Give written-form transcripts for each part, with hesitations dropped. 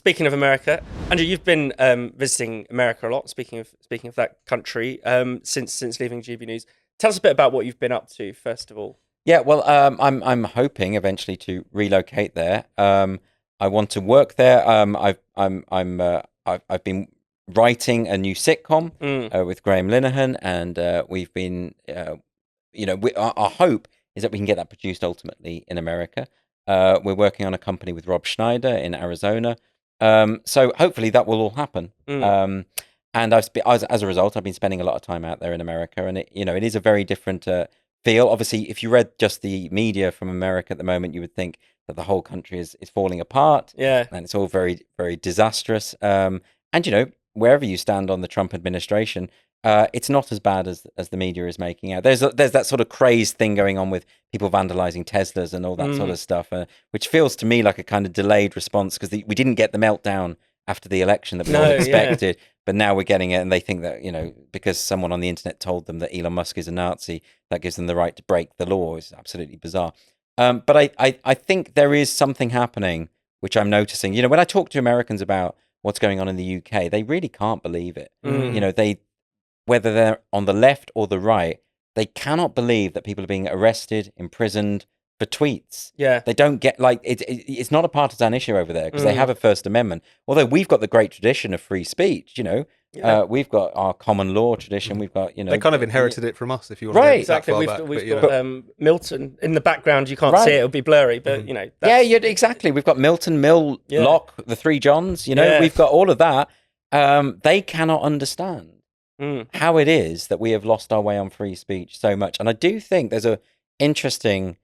speaking of America, Andrew, you've been visiting America a lot. Speaking of that country, since leaving GB News, tell us a bit about what you've been up to. First of all, Yeah, well, I'm hoping eventually to relocate there. I want to work there. I've been writing a new sitcom with Graham Linehan, and we've been, our hope is that we can get that produced ultimately in America. We're working on a company with Rob Schneider in Arizona, so hopefully that will all happen. And as a result, I've been spending a lot of time out there in America, and it is a very different feel. Obviously, if you read just the media from America at the moment, you would think that the whole country is falling apart. Yeah. And it's all very, very disastrous. And wherever you stand on the Trump administration, it's not as bad as the media is making out. There's that sort of crazed thing going on with people vandalizing Teslas and all that sort of stuff, which feels to me like a kind of delayed response, because we didn't get the meltdown after the election that we all expected. But now we're getting it, and they think that, because someone on the internet told them that Elon Musk is a Nazi, that gives them the right to break the law. It's absolutely bizarre. But I think there is something happening, which I'm noticing. When I talk to Americans about what's going on in the UK, they really can't believe it. Whether they're on the left or the right, they cannot believe that people are being arrested, imprisoned for tweets. Yeah. They don't get, it's not a partisan issue over there, because they have a First Amendment. Although we've got the great tradition of free speech, we've got our common law tradition. We've got, they kind of inherited it from us, if you want Right, to exactly. We've got Milton in the background. You can't see it; it'll be blurry, but exactly. We've got Milton, Mill, Locke, the three Johns. We've got all of that. They cannot understand how it is that we have lost our way on free speech so much. And I do think there's a interesting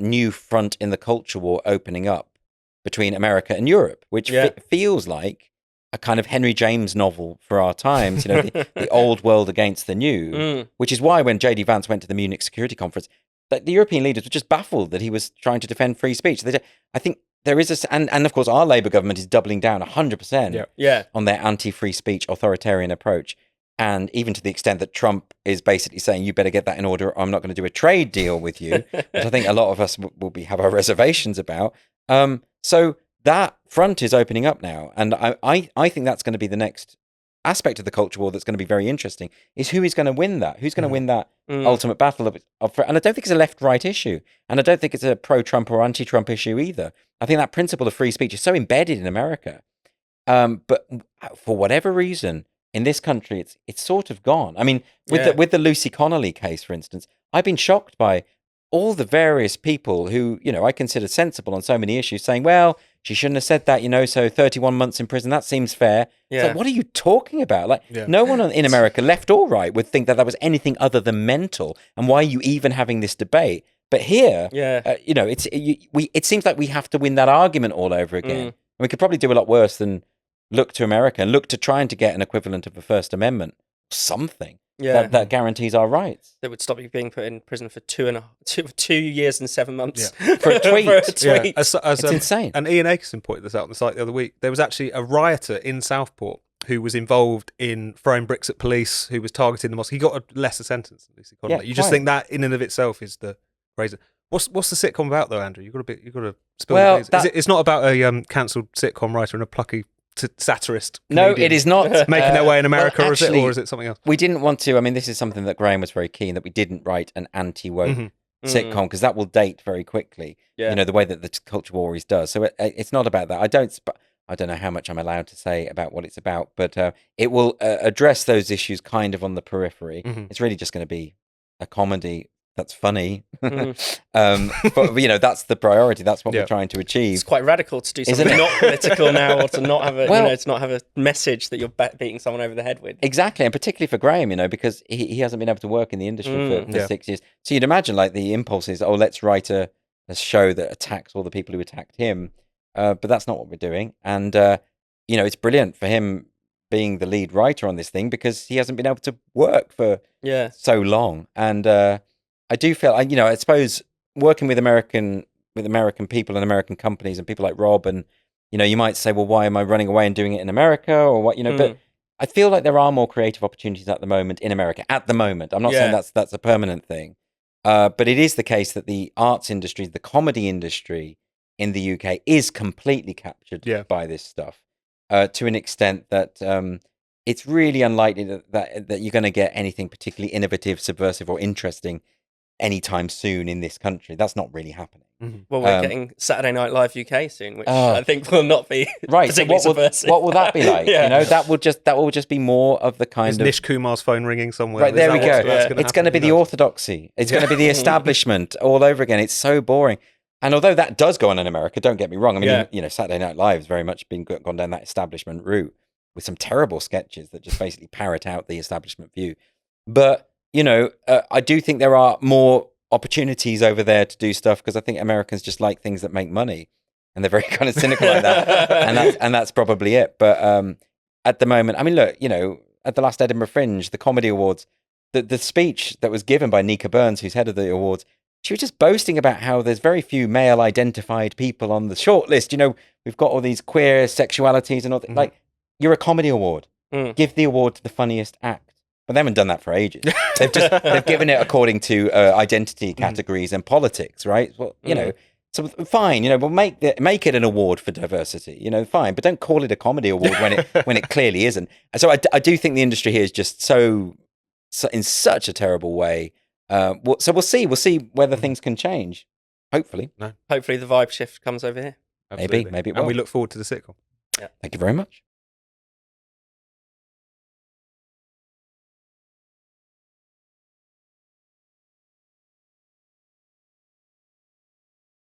new front in the culture war opening up between America and Europe, which feels like a kind of Henry James novel for our times, the old world against the new, which is why when J.D. Vance went to the Munich Security Conference, that the European leaders were just baffled that he was trying to defend free speech. I think there is and of course our Labour government is doubling down 100% on their anti-free speech authoritarian approach. And even to the extent that Trump is basically saying, you better get that in order, or I'm not going to do a trade deal with you, which I think a lot of us will have our reservations about. So that front is opening up now. And I think that's going to be the next aspect of the culture war that's going to be very interesting, is who is going to win that? Who's going to win that ultimate battle and I don't think it's a left-right issue. And I don't think it's a pro-Trump or anti-Trump issue either. I think that principle of free speech is so embedded in America. But for whatever reason, in this country, it's sort of gone. I mean, with the Lucy Connolly case, for instance, I've been shocked by all the various people who, I consider sensible on so many issues, saying, well, she shouldn't have said that, so 31 months in prison, that seems fair. Yeah. It's like, what are you talking about? No one in America, left or right, would think that was anything other than mental. And why are you even having this debate? But here, it seems like we have to win that argument all over again. And we could probably do a lot worse than look to America and look to trying to get an equivalent of a First Amendment, something that guarantees our rights. That would stop you being put in prison for 2 years and 7 months for a tweet. It's insane. And Ian Akerson pointed this out on the site the other week. There was actually a rioter in Southport who was involved in throwing bricks at police, who was targeting the mosque. He got a lesser sentence than Lucy Connolly. You just think that in and of itself is the crazy. What's the sitcom about though, Andrew? You've got to spill the beans. It's not about a cancelled sitcom writer and a plucky satirist. No, it is not making their way in America, well, actually, or is it something else? We didn't want to. I mean, this is something that Graham was very keen that we didn't write an anti-woke sitcom, because that will date very quickly. The way that the culture war always does. So it's not about that. I don't know how much I'm allowed to say about what it's about, but it will address those issues kind of on the periphery. It's really just going to be a comedy that's funny. But that's the priority. That's what we're trying to achieve. It's quite radical to do something not political now, or to not have to not have a message that you're beating someone over the head with. Exactly, and particularly for Graham, because he hasn't been able to work in the industry for 6 years. So you'd imagine the impulse is, let's write a show that attacks all the people who attacked him. But that's not what we're doing. And it's brilliant for him being the lead writer on this thing, because he hasn't been able to work for so long. And I do feel, I suppose working with American people and American companies and people like Rob, and you might say, well, why am I running away and doing it in America, or what? But I feel like there are more creative opportunities at the moment in America. At the moment, I'm not saying that's a permanent thing, but it is the case that the arts industry, the comedy industry, in the UK is completely captured by this stuff to an extent that it's really unlikely that you're going to get anything particularly innovative, subversive, or interesting anytime soon in this country. That's not really happening. Mm-hmm. Well, we're getting Saturday Night Live UK soon, which I think will not be right. So what will that be like? You know, that will just be more of the kind of Nish Kumar's phone ringing somewhere. Right, there we go. It's going to be the orthodoxy. It's going to be the establishment all over again. It's so boring. And although that does go on in America, don't get me wrong. I mean, you know, Saturday Night Live has very much gone down that establishment route with some terrible sketches that just basically parrot out the establishment view. But you know, I do think there are more opportunities over there to do stuff because I think Americans just like things that make money, and they're very kind of cynical like that, and that's probably it. But at the moment, I mean, look, you know, at the last Edinburgh Fringe, the Comedy Awards, the speech that was given by Nika Burns, who's head of the awards, she was just boasting about how there's very few male-identified people on the shortlist. You know, we've got all these queer sexualities and all that. Like, you're a comedy award. Give the award to the funniest act. But they haven't done that for ages. They've given it according to identity categories and politics, right? Well, you know, so fine. You know, we'll make it an award for diversity. You know, fine, but don't call it a comedy award when it clearly isn't. And so I do think the industry here is just so in such a terrible way. So we'll see whether things can change. Hopefully, hopefully the vibe shift comes over here. Absolutely. Maybe it will. And we look forward to the sitcom. Yeah. Thank you very much.